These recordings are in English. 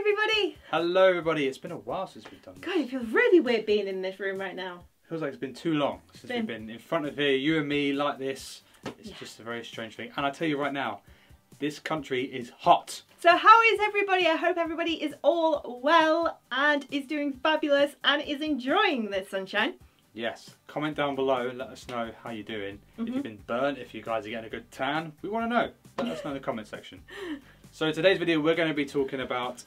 everybody! Hello everybody, it's been a while since we've done this. God, it feels really weird being in this room right now. Feels like it's been too long since we've been in front of here, you and me, like this. It's Yeah. just a very strange thing. And I tell you right now, this country is hot. So how is everybody? I hope everybody is all well and is doing fabulous and is enjoying the sunshine. Yes, comment down below and let us know how you're doing. If you've been burnt, if you guys are getting a good tan, we want to know. Let us know in the comment section. So today's video we're going to be talking about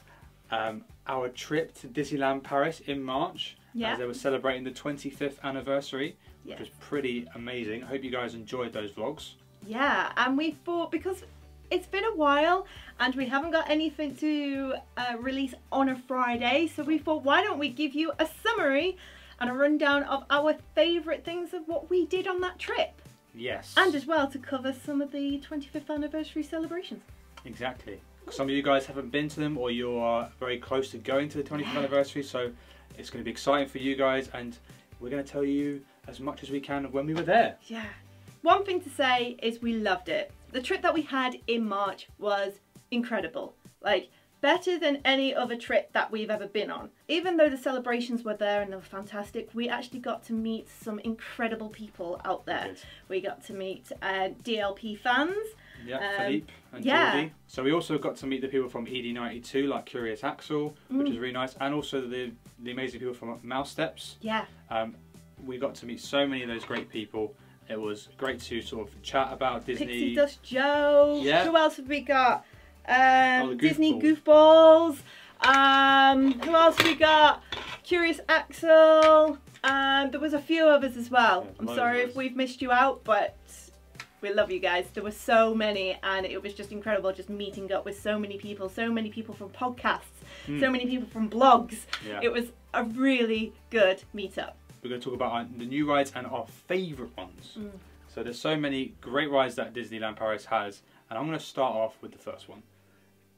our trip to Disneyland Paris in March, as they were celebrating the 25th anniversary, which was pretty amazing. I hope you guys enjoyed those vlogs. Yeah, and we thought, because it's been a while and we haven't got anything to release on a Friday, so we thought, why don't we give you a summary and a rundown of our favourite things of what we did on that trip. Yes. And as well to cover some of the 25th anniversary celebrations. Exactly. Some of you guys haven't been to them, or you are very close to going to the 25th anniversary, so it's going to be exciting for you guys, and we're going to tell you as much as we can of when we were there. Yeah. One thing to say is we loved it. The trip that we had in March was incredible. Like, better than any other trip that we've ever been on. Even though the celebrations were there and they were fantastic, we actually got to meet some incredible people out there. We got to meet DLP fans. Yeah, Philippe and Geordie. So we also got to meet the people from ED92, like Curious Axel, which is really nice, and also the amazing people from Mouse Steps. Yeah. We got to meet so many of those great people. It was great to sort of chat about Disney. Pixie Dust Joe. Yeah. Who else have we got? Disney Goofballs. Goofballs. Who else we got? Curious Axel. There was a few others as well. Yeah, I'm sorry if we've missed you out, but we love you guys. There were so many, and it was just incredible just meeting up with so many people from podcasts, so many people from blogs. Yeah. It was a really good meetup. We're going to talk about the new rides and our favourite ones. So there's so many great rides that Disneyland Paris has, and I'm going to start off with the first one.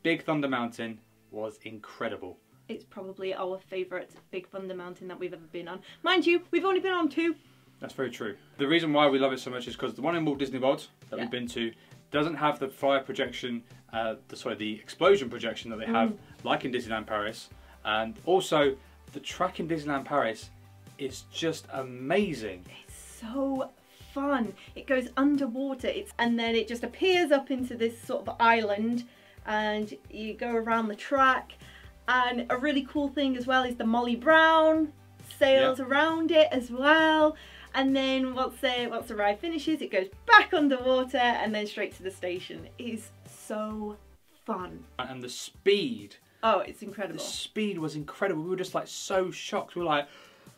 Big Thunder Mountain was incredible. It's probably our favourite Big Thunder Mountain that we've ever been on. Mind you, we've only been on 2. That's very true. The reason why we love it so much is because the one in Walt Disney World that we've been to doesn't have the fire projection, the explosion projection that they have like in Disneyland Paris. And also, the track in Disneyland Paris is just amazing. It's so fun. It goes underwater, and then it just appears up into this sort of island, and you go around the track. And a really cool thing as well is the Molly Brown sails around it as well. And then once the ride finishes, it goes back underwater and then straight to the station. It is so fun. And the speed. Oh, it's incredible. The speed was incredible. We were just like so shocked. We were like,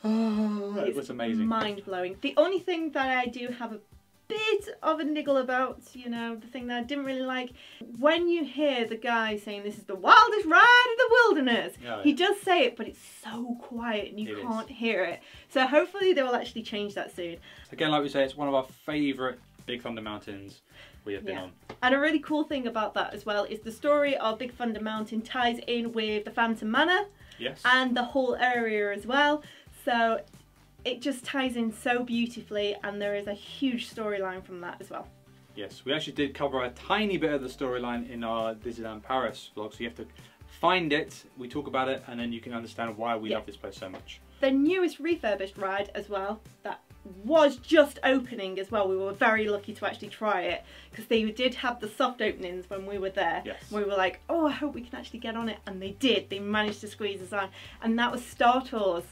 oh, it was amazing. Mind-blowing. The only thing that I do have a bit of a niggle about, you know, the thing that I didn't really like, when you hear the guy saying this is the wildest ride in the wilderness, he does say it, but it's so quiet and you can't hear it. So hopefully they will actually change that soon. Again, like we say, it's one of our favourite Big Thunder Mountains we have been on. And a really cool thing about that as well is the story of Big Thunder Mountain ties in with the Phantom Manor and the whole area as well. So it just ties in so beautifully, and there is a huge storyline from that as well. Yes, we actually did cover a tiny bit of the storyline in our Disneyland Paris vlog, so you have to find it, we talk about it, and then you can understand why we love this place so much. The newest refurbished ride as well, that was just opening as well. We were very lucky to actually try it, because they did have the soft openings when we were there. We were like, oh, I hope we can actually get on it, and they did. They managed to squeeze us on, and that was Star Tours.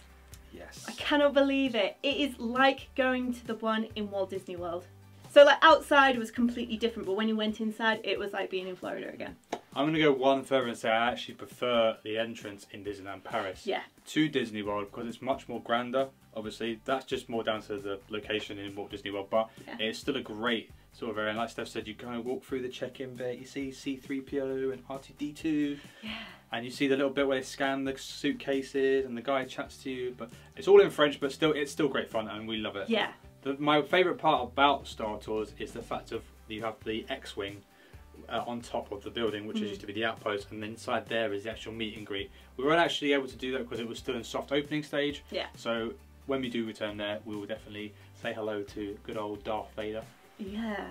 Yes. I cannot believe it. It is like going to the one in Walt Disney World. So like outside was completely different, but when you went inside, it was like being in Florida again. I'm going to go one further and say I actually prefer the entrance in Disneyland Paris to Disney World, because it's much more grander. Obviously, that's just more down to the location in Walt Disney World, but it's still a great sort of area. And like Steph said, you kind of walk through the check-in bit, you see C-3PO and R2-D2. And you see the little bit where they scan the suitcases and the guy chats to you, but it's all in French, but it's still great fun and we love it. Yeah. My favourite part about Star Tours is the fact of you have the X-Wing on top of the building, which used to be the outpost, and then inside there is the actual meet and greet. We weren't actually able to do that because it was still in soft opening stage. So when we do return there, we will definitely say hello to good old Darth Vader. Yeah.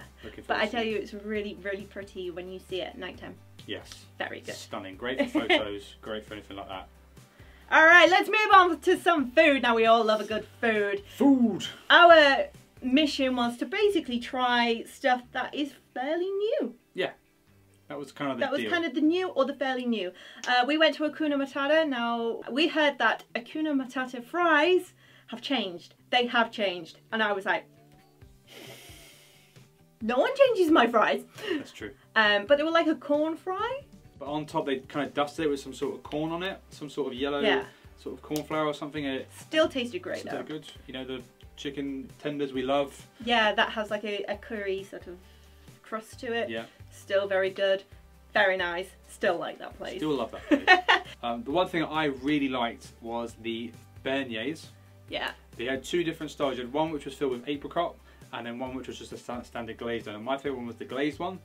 But I tell you, it's really, really pretty when you see it at night time. Yes. Very good. Stunning. Great for photos. Great for anything like that. Alright, let's move on to some food. Now, we all love a good food. Food! Our mission was to basically try stuff that is fairly new. Yeah. That was kind of the deal. That was kind of the new or the fairly new. We went to Hakuna Matata. Now, we heard that Hakuna Matata fries have changed. They have changed. And I was like, no one changes my fries. That's true. But they were like a corn fry. But on top, they kind of dusted it with some sort of corn on it. Some sort of yellow sort of corn flour or something. It still tasted great, still good. You know, the chicken tenders we love. Yeah, that has like a curry sort of crust to it. Yeah. Still very good. Very nice. Still like that place. Still love that place. The one thing I really liked was the beignets. Yeah. They had two different styles. You had one which was filled with apricot, and then one which was just a standard glazed one. And my favourite one was the glazed one.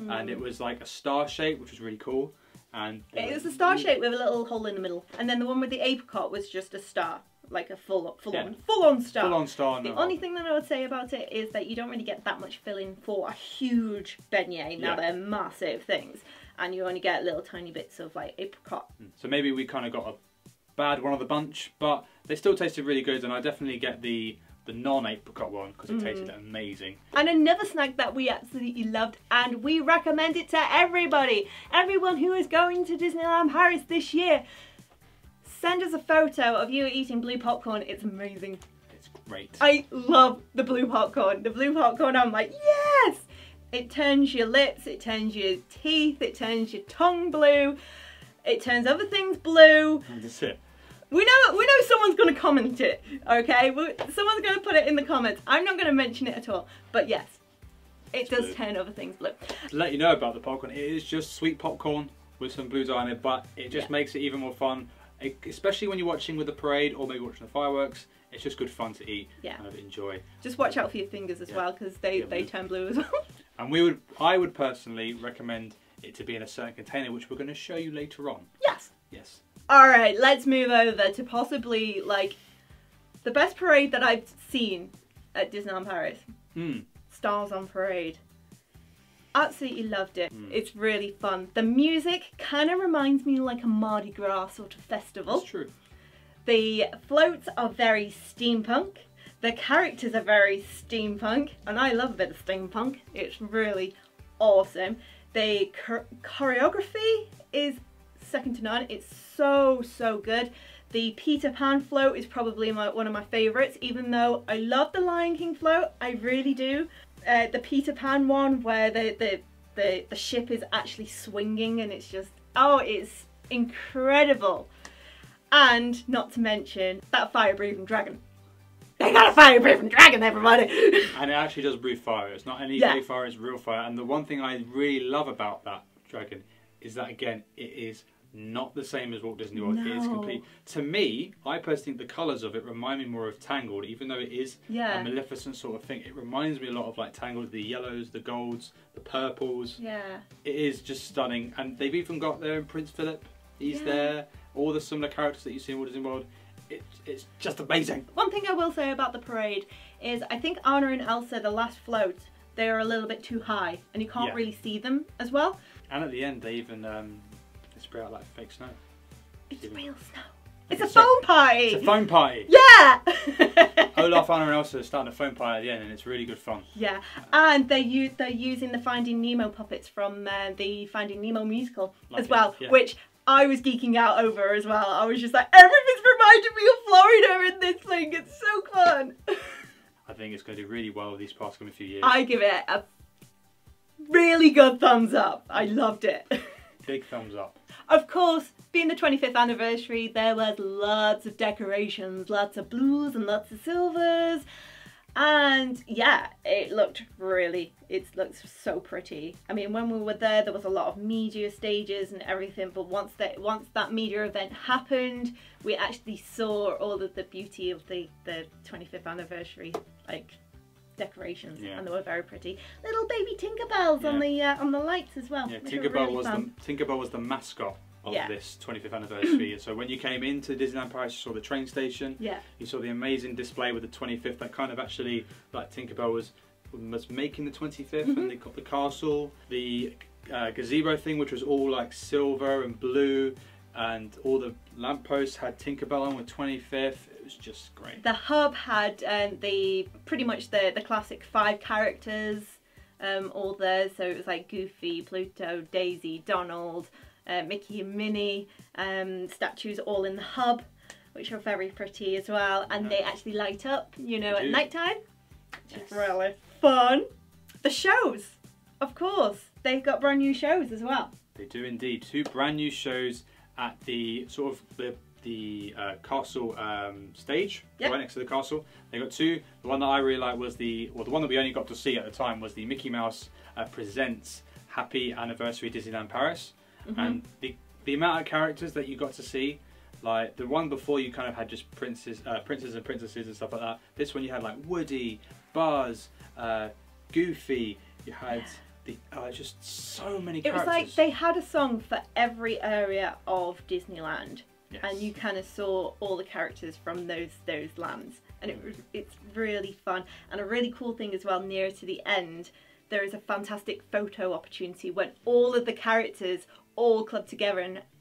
And it was like a star shape, which was really cool. And it was a star shape with a little hole in the middle. And then the one with the apricot was just a star, like a full on star. Full on star. The only thing that I would say about it is that you don't really get that much filling for a huge beignet. Now they're massive things, and you only get little tiny bits of like apricot. So maybe we kind of got a bad one of the bunch, but they still tasted really good, and I definitely get the non-apricot one because it tasted amazing. And another snack that we absolutely loved, and we recommend it to everybody. Everyone who is going to Disneyland Paris this year, send us a photo of you eating blue popcorn. It's amazing. It's great. I love the blue popcorn. The blue popcorn, I'm like, yes! It turns your lips, it turns your teeth, it turns your tongue blue, it turns other things blue. That's it. We know someone's going to comment it, okay? Someone's going to put it in the comments. I'm not going to mention it at all, but yes, it does turn other things blue. To let you know about the popcorn, it is just sweet popcorn with some blue dye in it, but it just makes it even more fun, especially when you're watching with the parade or maybe watching the fireworks. It's just good fun to eat and enjoy. Just watch out for your fingers as well, because they turn blue as well. And I would personally recommend it to be in a certain container, which we're going to show you later on. Yes. Yes. Alright, let's move over to possibly, like, the best parade that I've seen at Disneyland Paris. Stars on Parade. Absolutely loved it. It's really fun. The music kind of reminds me like a Mardi Gras sort of festival. That's true. The floats are very steampunk. The characters are very steampunk. And I love a bit of steampunk. It's really awesome. The choreography is second to none. It's so good. The Peter Pan float is probably one of my favourites, even though I love the Lion King float. I really do. The Peter Pan one where the ship is actually swinging, and it's just, oh, it's incredible. And not to mention that fire-breathing dragon. They got a fire-breathing dragon, everybody! And it actually does breathe fire. It's not any fake fire, it's real fire. And the one thing I really love about that dragon is that, again, it is not the same as Walt Disney World. No. It is complete. To me, I personally think the colours of it remind me more of Tangled, even though it is a Maleficent sort of thing. It reminds me a lot of like Tangled, the yellows, the golds, the purples. Yeah. It is just stunning. And they've even got there in Prince Philip. He's there. All the similar characters that you see in Walt Disney World. It's just amazing. One thing I will say about the parade is I think Anna and Elsa, the last float, they are a little bit too high and you can't really see them as well. And at the end they even spray out like fake snow. It's real snow. It's a foam party! It's a foam party! Yeah! Olaf, Anna and Elsa are starting a foam party at the end, and it's really good fun. Yeah, and they're using the Finding Nemo puppets from the Finding Nemo musical as well, which I was geeking out over as well. I was just like, everything's reminded me of Florida in this thing. It's so fun. I think it's going to do really well these past coming few years. I give it a really good thumbs up. I loved it. Big thumbs up. Of course, being the 25th anniversary, there was lots of decorations, lots of blues and lots of silvers. And yeah, it looked so pretty. I mean, when we were there was a lot of media stages and everything, but once that media event happened, we actually saw all of the beauty of the 25th anniversary like decorations, and they were very pretty. Little baby Tinkerbells on the lights as well. Yeah, Tinkerbell was the mascot of this 25th anniversary. So when you came into Disneyland Paris, you saw the train station. Yeah. You saw the amazing display with the 25th. That kind of actually, like Tinkerbell was was making the 25th, and they got the castle, the gazebo thing, which was all like silver and blue, and all the lampposts had Tinkerbell on with 25th. It was just great. The hub had pretty much the classic 5 characters all there. So it was like Goofy, Pluto, Daisy, Donald, Mickey and Minnie, statues all in the hub, which are very pretty as well, and they actually light up, you know, at night time, which is really fun. The shows, of course, they've got brand new shows as well. They do indeed. 2 brand new shows at the sort of the castle stage, right next to the castle. They got 2. The one that I really liked was the one that we only got to see at the time was the Mickey Mouse Presents Happy Anniversary Disneyland Paris, and the amount of characters that you got to see. Like the one before, you kind of had just princes and princesses and stuff like that. This one you had like Woody, Buzz, Goofy. You had just so many characters. It was like they had a song for every area of Disneyland, and you kind of saw all the characters from those lands, and it's really fun. And a really cool thing as well, near to the end, there is a fantastic photo opportunity when all of the characters all club together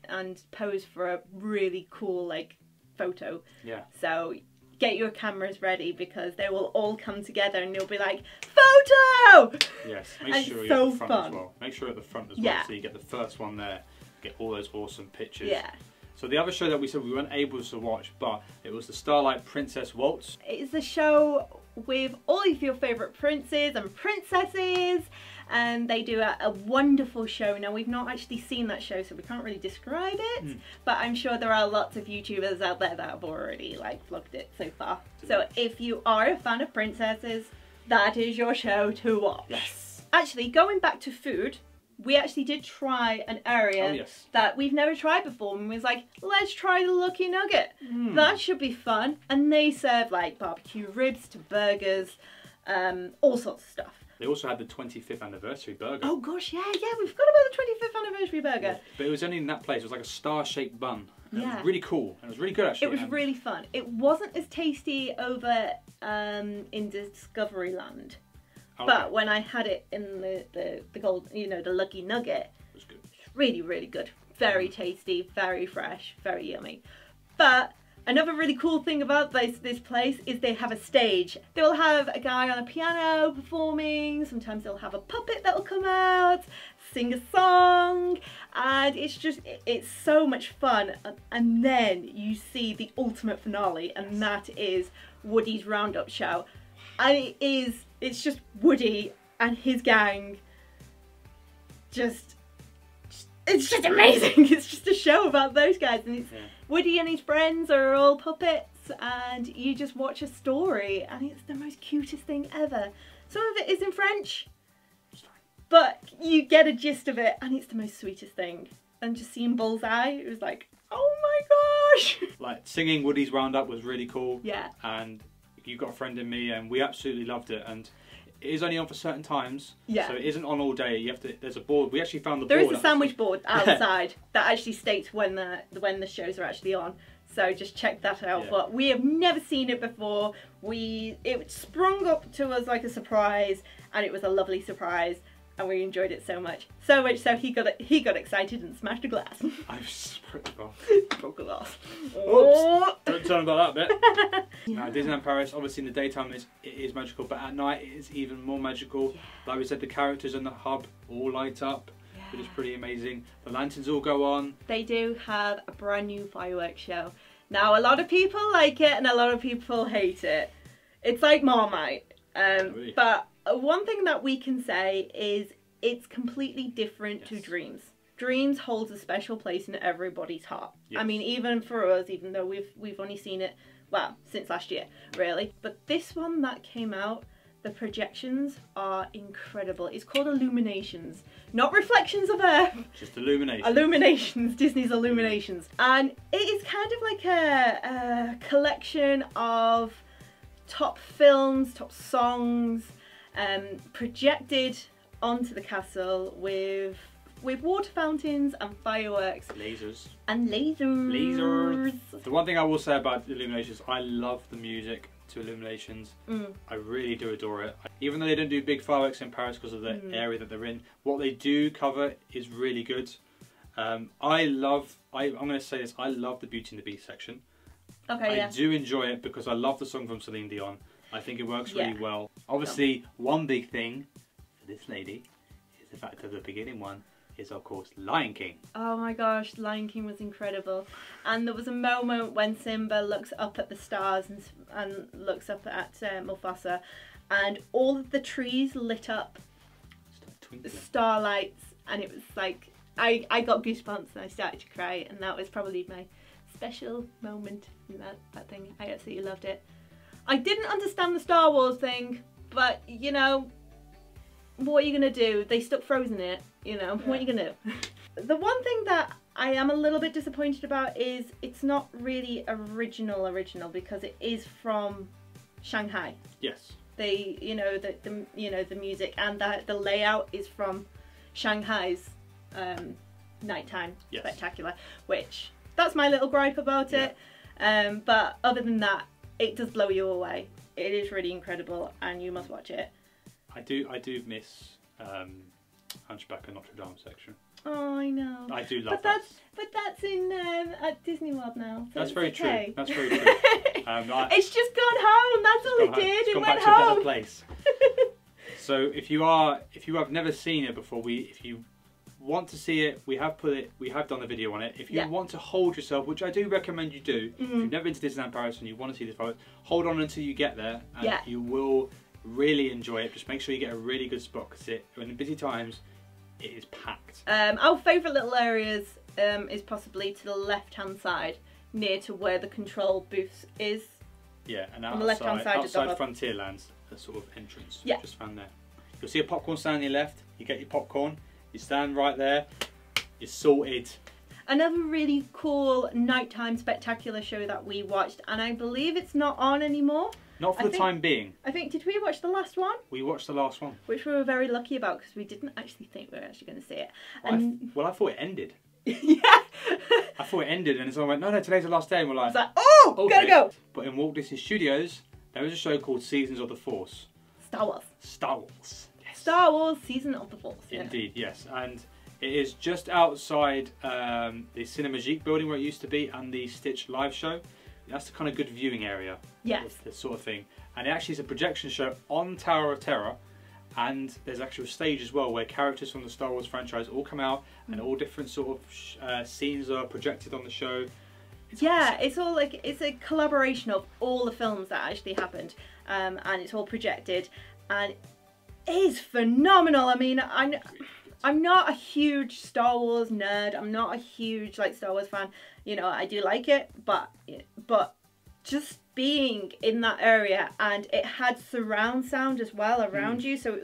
and pose for a really cool like photo. Yeah. So get your cameras ready, because they will all come together and you'll be like, photo! Yes, make sure you're at the front as well. Make sure at the front as well, so you get the first one there, get all those awesome pictures. Yeah. So the other show that we said we weren't able to watch, but it was the Starlight Princess Waltz. It's a show with all of your favourite princes and princesses, and they do a wonderful show. Now, we've not actually seen that show, so we can't really describe it, but I'm sure there are lots of YouTubers out there that have already like vlogged it so far. So if you are a fan of princesses, that is your show to watch. Yes. Actually, going back to food, we actually did try an area that we've never tried before, and we was like, let's try the Lucky Nugget. That should be fun. And they serve like barbecue ribs to burgers, all sorts of stuff. They also had the 25th anniversary burger. Oh gosh, yeah, we forgot about the 25th anniversary burger. Yeah. But it was only in that place. It was like a star-shaped bun. And it was really cool. And it was really good, actually. It was really fun. It wasn't as tasty over in Discoveryland. But when I had it in the gold, you know, the Lucky Nugget, it was good. Really, really good. Very tasty, very fresh, very yummy. But another really cool thing about this place is they have a stage. They will have a guy on a piano performing. Sometimes they'll have a puppet that will come out, sing a song, and it's so much fun. And then you see the ultimate finale, and that is Woody's Roundup show. And it's just Woody and his gang. It's just amazing. It's just a show about those guys, and it's Woody and his friends are all puppets, and you just watch a story, and it's the most cutest thing ever. Some of it is in French, but you get a gist of it, and it's the most sweetest thing. And just seeing Bullseye, it was like, oh my gosh! Like, singing Woody's Roundup was really cool. Yeah. And You Got a Friend in Me, and we absolutely loved it. And it is only on for certain times, so it isn't on all day. You have to. There's a board. We actually found the board. There is a sandwich board outside that actually states when the shows are actually on. So just check that out. Yeah. But we have never seen it before. It sprung up to us like a surprise, and it was a lovely surprise, and we enjoyed it so much so he got excited and smashed a glass. I just broke the glass. Broke a glass. Oops! Don't tell them about that bit. Disneyland Paris, obviously in the daytime it is magical, but at night it is even more magical. Yeah. Like we said, the characters in the hub all light up, which is pretty amazing. The lanterns all go on. They do have a brand new fireworks show. Now, a lot of people like it and a lot of people hate it. It's like Marmite. Really? But one thing that we can say is it's completely different to Dreams. Dreams holds a special place in everybody's heart. Yes. I mean, even for us, even though we've only seen it, well, since last year, really. But this one that came out, the projections are incredible. It's called Illuminations. Not Reflections of Earth. Just Illuminations. Illuminations. Disney's Illuminations. And it is kind of like a collection of top films, top songs, projected onto the castle with water fountains and fireworks. Lasers. And lasers. Lasers. The one thing I will say about Illuminations, I love the music to Illuminations. I really do adore it. Even though they don't do big fireworks in Paris because of the area that they're in, what they do cover is really good. I'm going to say this, I love the Beauty and the Beast section. Okay, I do enjoy it because I love the song from Celine Dion. I think it works really well. Obviously, one big thing for this lady is the fact that the beginning one is, of course, Lion King. Oh my gosh, Lion King was incredible. And there was a moment when Simba looks up at the stars and looks up at Mufasa, and all of the trees lit up, starlights, and it was like, I got goosebumps and I started to cry, and that was probably my special moment in that thing. I absolutely loved it. I didn't understand the Star Wars thing, but you know, what are you going to do? They stuck Frozen in it, you know, what are you going to do? The one thing that I am a little bit disappointed about is it's not really original because it is from Shanghai. Yes. They, you know, the music and the layout is from Shanghai's nighttime spectacular, which that's my little gripe about it. But other than that, it does blow you away. It is really incredible, and you must watch it. I do miss Hunchback of Notre Dame section. Oh, I know. I do love that. But that's in at Disney World now. So that's very true. That's very true. It's just gone home. That's all it did. It went back home. to a better place. So if you have never seen it before, if you want to see it, we have done a video on it. If you want to hold yourself, which I do recommend you do, if you've never been to Disneyland Paris and you want to see this fireworks, hold on until you get there, and you will really enjoy it. Just make sure you get a really good spot, because in busy times, it is packed. Our favourite little areas is possibly to the left-hand side, near to where the control booth is. Yeah, and on the left-hand side outside Frontierlands, a sort of entrance. Just found there. You'll see a popcorn stand on your left. You get your popcorn. You stand right there. You're sorted. Another really cool nighttime spectacular show that we watched, and I believe it's not on anymore. Not for the time being. I think, did we watch the last one? We watched the last one. Which we were very lucky about, because we didn't actually think we were actually going to see it. Well, I thought it ended. Yeah. I thought it ended, and someone went, no, today's the last day, and we're like, oh, okay. Gotta go. But in Walt Disney Studios, there is a show called Seasons of the Force. Star Wars. Star Wars. Yes. Star Wars Season of the Force. Indeed, yes. And it is just outside the Cinemagique building where it used to be, and the Stitch live show. That's the kind of good viewing area. Yes. This sort of thing. And it actually is a projection show on Tower of Terror, and there's actually a stage as well where characters from the Star Wars franchise all come out, and all different sort of scenes are projected on the show. It's awesome. It's all like, it's a collaboration of all the films that actually happened, and it's all projected, and it is phenomenal. I mean, I'm not a huge Star Wars nerd. I'm not a huge Star Wars fan. You know, I do like it, but just being in that area, and it had surround sound as well around you, so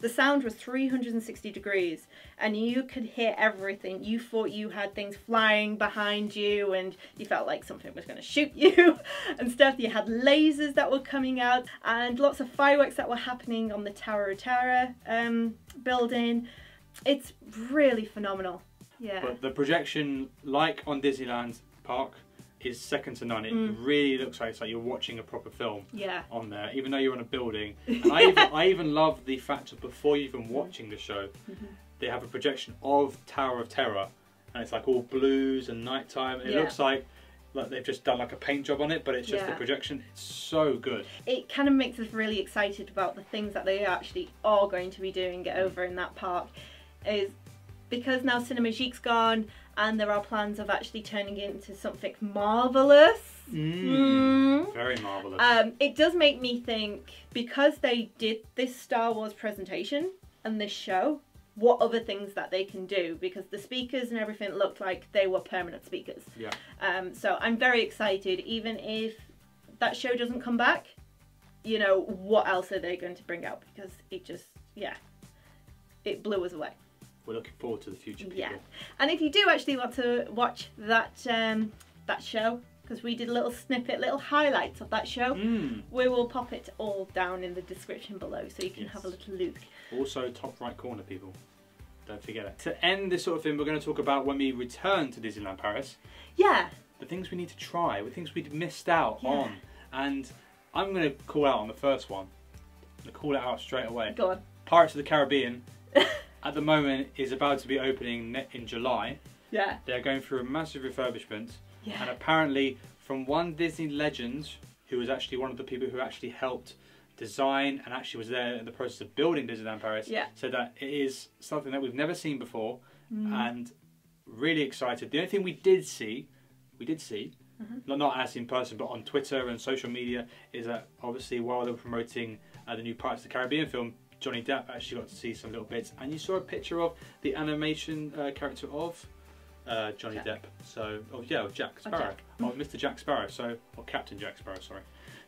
the sound was 360 degrees, and you could hear everything. You thought you had things flying behind you, and you felt like something was going to shoot you and stuff. You had lasers that were coming out, and lots of fireworks that were happening on the Tower of Terror building. It's really phenomenal. Yeah. But the projection, like on Disneyland Park, is second to none. It really looks like it's like you're watching a proper film on there, even though you're on a building. And I even love the fact that before you're even watching the show, they have a projection of Tower of Terror, and it's like all blues and nighttime. It looks like they've just done like a paint job on it, but it's just the projection. It's so good. It kind of makes us really excited about the things that they actually are going to be doing over in that park. Is because now Cinemagique's gone, and there are plans of actually turning it into something marvellous. Very marvellous. It does make me think, because they did this Star Wars presentation and this show, what other things that they can do, because the speakers and everything looked like they were permanent speakers. Yeah. So I'm very excited, even if that show doesn't come back, you know, what else are they going to bring out, because it just, it blew us away. We're looking forward to the future, people. Yeah, and if you do actually want to watch that that show, because we did a little snippet, little highlights of that show, we will pop it all down in the description below, so you can have a little look. Also, top right corner, people. Don't forget it. To end this sort of thing, we're going to talk about when we return to Disneyland Paris. Yeah. The things we need to try, the things we'd missed out on, and I'm going to call out on the first one. I'm going to call it out straight away. Go on. Pirates of the Caribbean, at the moment, is about to be opening in July. Yeah. They're going through a massive refurbishment. Yeah. And apparently, from one Disney legend, who was actually one of the people who actually helped design and actually was there in the process of building Disneyland Paris, said that it is something that we've never seen before, and really excited. The only thing we did see, not as in person, but on Twitter and social media, is that obviously while they were promoting the new Pirates of the Caribbean film, Johnny Depp actually got to see some little bits, and you saw a picture of the animation character of Johnny Depp. So, of Jack Sparrow, Mr. Jack Sparrow. So, or Captain Jack Sparrow. Sorry.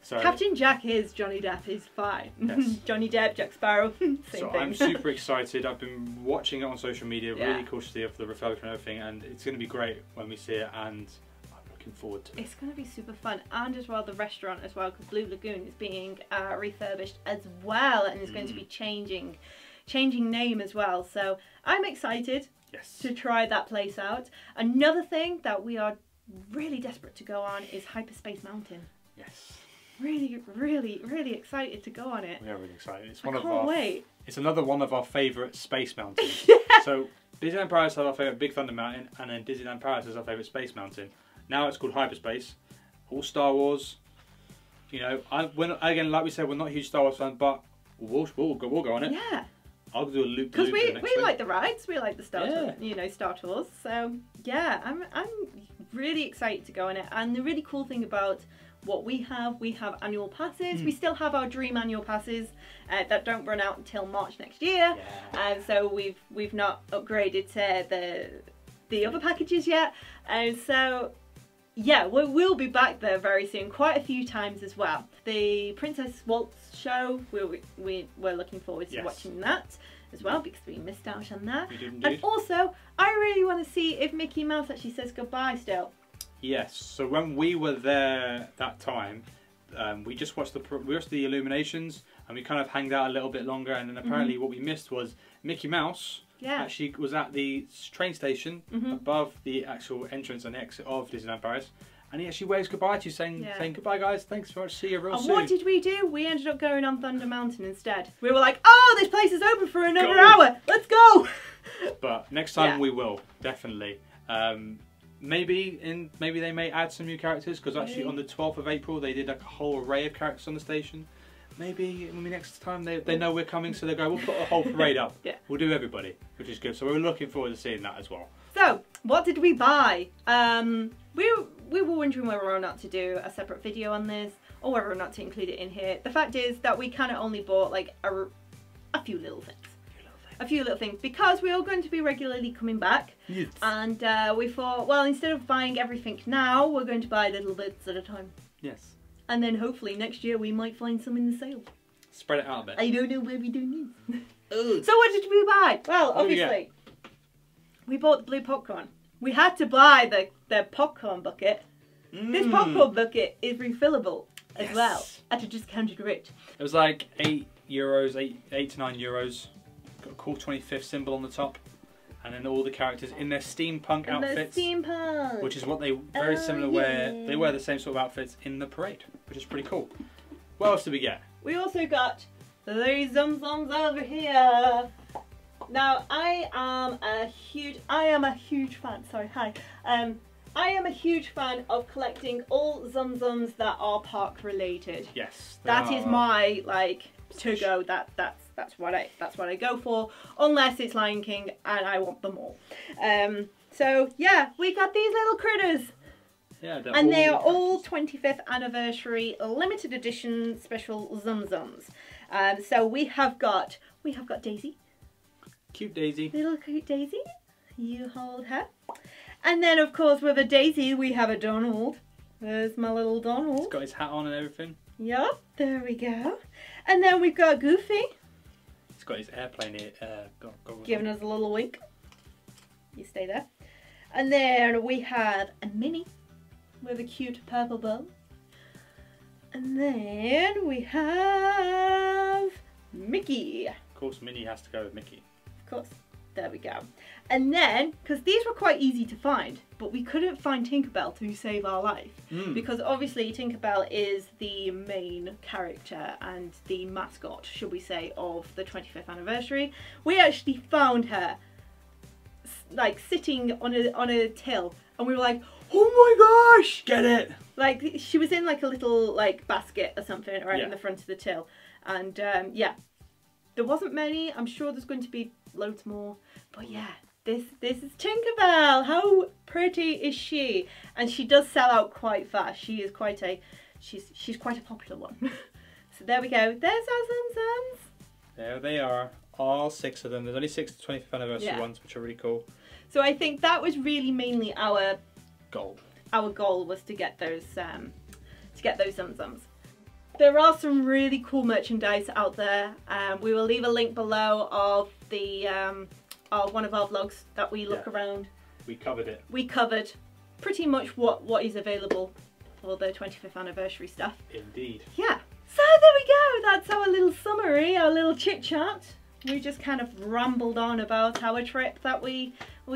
So, Captain Jack is Johnny Depp. Is fine. Yes. Johnny Depp, Jack Sparrow. Same thing. I'm super excited. I've been watching it on social media, really cautiously of the refurbishment and everything, and it's going to be great when we see it. And I'm looking forward to it. It's going to be super fun, and as well the restaurant as well, because Blue Lagoon is being refurbished as well, and is going to be changing name as well. So I'm excited to try that place out. Another thing that we are really desperate to go on is Hyperspace Mountain. Yes. Really, really, really excited to go on it. We are really excited. It's wait. It's another one of our favourite space mountains. So Disneyland Paris is our favourite Big Thunder Mountain, and then Disneyland Paris is our favourite space mountain. Now it's called Hyperspace. All Star Wars. You know, again, like we said, we're not huge Star Wars fans, but we'll go on it. Yeah. I'll do a loop. Because we like the rides, we like the Star Tours. So yeah, I'm really excited to go on it. And the really cool thing about what we have annual passes. We still have our Dream annual passes that don't run out until March next year, and so we've not upgraded to the other packages yet. And so yeah, we'll be back there very soon, quite a few times as well. The Princess Waltz show, we're looking forward to watching that as well, because we missed out on that. We did indeed. And also, I really want to see if Mickey Mouse actually says goodbye still. Yes, so when we were there that time, we just watched the illuminations, and we kind of hanged out a little bit longer, and then apparently what we missed was Mickey Mouse actually was at the train station above the actual entrance and exit of Disneyland Paris, and he actually waves goodbye to you, saying goodbye guys, thanks very much, see you real soon. And what did we do? We ended up going on Thunder Mountain instead. We were like, oh, this place is open for another hour, let's go! But next time we will, definitely. Maybe they may add some new characters, because actually on the 12th of April they did a whole array of characters on the station. Maybe next time they know we're coming, so they go, we'll put a whole parade up. We'll do everybody, which is good. So we're looking forward to seeing that as well. So what did we buy? We were wondering whether or not to do a separate video on this, or whether or not to include it in here. The fact is that we kind of only bought like a few little things. A few little things, because we are going to be regularly coming back, and we thought, well, instead of buying everything now, we're going to buy little bits at a time. Yes. And then hopefully next year we might find some in the sale. Spread it out a bit. I don't know where we do this. So what did we buy? Well, obviously, we bought the blue popcorn. We had to buy the popcorn bucket. This popcorn bucket is refillable as well, at a discounted rate. It was like €8, 8 to 9 euros. Got a cool 25th symbol on the top, and then all the characters in their steampunk outfits, which is what they very similar wear. They wear the same sort of outfits in the parade, which is pretty cool. What else did we get? We also got these Zum Zums over here. Now I am a huge fan. Sorry, hi. I am a huge fan of collecting all Zum Zums that are park related. Yes, that is my to go. That's what I go for, unless it's Lion King and I want them all. So yeah, we got these little critters. Yeah, and they are all 25th anniversary limited edition special Zum Zums. So we have got Daisy. Cute Daisy. Little cute Daisy. You hold her. And then of course with a Daisy we have a Donald. There's my little Donald. He's got his hat on and everything. Yup, there we go. And then we've got Goofy. He's got his airplane here, giving us a little wink. You stay there. And then we have a Minnie with a cute purple bow. And then we have Mickey. Of course, Minnie has to go with Mickey. Of course. There we go. And then, because these were quite easy to find, but we couldn't find Tinkerbell to save our life. Because obviously Tinkerbell is the main character and the mascot, should we say, of the 25th anniversary. We actually found her like sitting on a till, and we were like, oh my gosh! Get it! Like, she was in like a little like basket or something right in the front of the till. And yeah, there wasn't many. I'm sure there's going to be loads more. But yeah, this is Tinkerbell. How pretty is she? And she does sell out quite fast. She is quite a she's quite a popular one. So there we go. There's our Zum Zums. There they are. All 6 of them. There's only 6 25th anniversary ones, which are really cool. So I think that was really mainly our goal. Our goal was to get those Zum Zums. There are some really cool merchandise out there. We will leave a link below of the of one of our vlogs that we look around. We covered it. We covered pretty much what is available for the 25th anniversary stuff. Indeed. Yeah. So there we go. That's our little summary, our little chit chat. We just kind of rambled on about our trip that we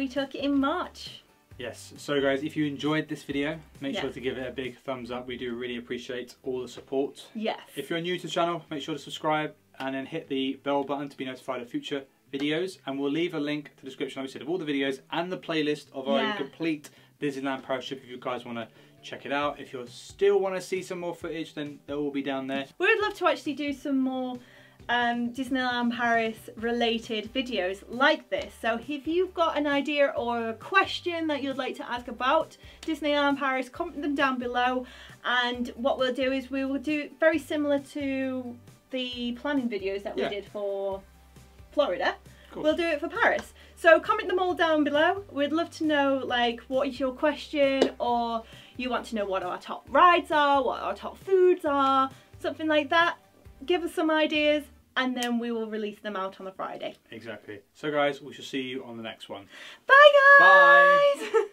took in March. Yes, so guys, if you enjoyed this video, make sure to give it a big thumbs up. We do really appreciate all the support. Yes. If you're new to the channel, make sure to subscribe and then hit the bell button to be notified of future videos. And we'll leave a link to the description, like we said, of all the videos and the playlist of our complete Disneyland Paris trip if you guys want to check it out. If you still want to see some more footage, then it will be down there. We would love to actually do some more Disneyland Paris related videos like this. So if you've got an idea or a question that you'd like to ask about Disneyland Paris, comment them down below, and what we'll do is we will do very similar to the planning videos that we did for Florida. We'll do it for Paris. So comment them all down below. We'd love to know, like, what is your question, or you want to know what our top rides are, what our top foods are, something like that. Give us some ideas, and then we will release them out on a Friday. Exactly. So guys, we shall see you on the next one. Bye guys! Bye!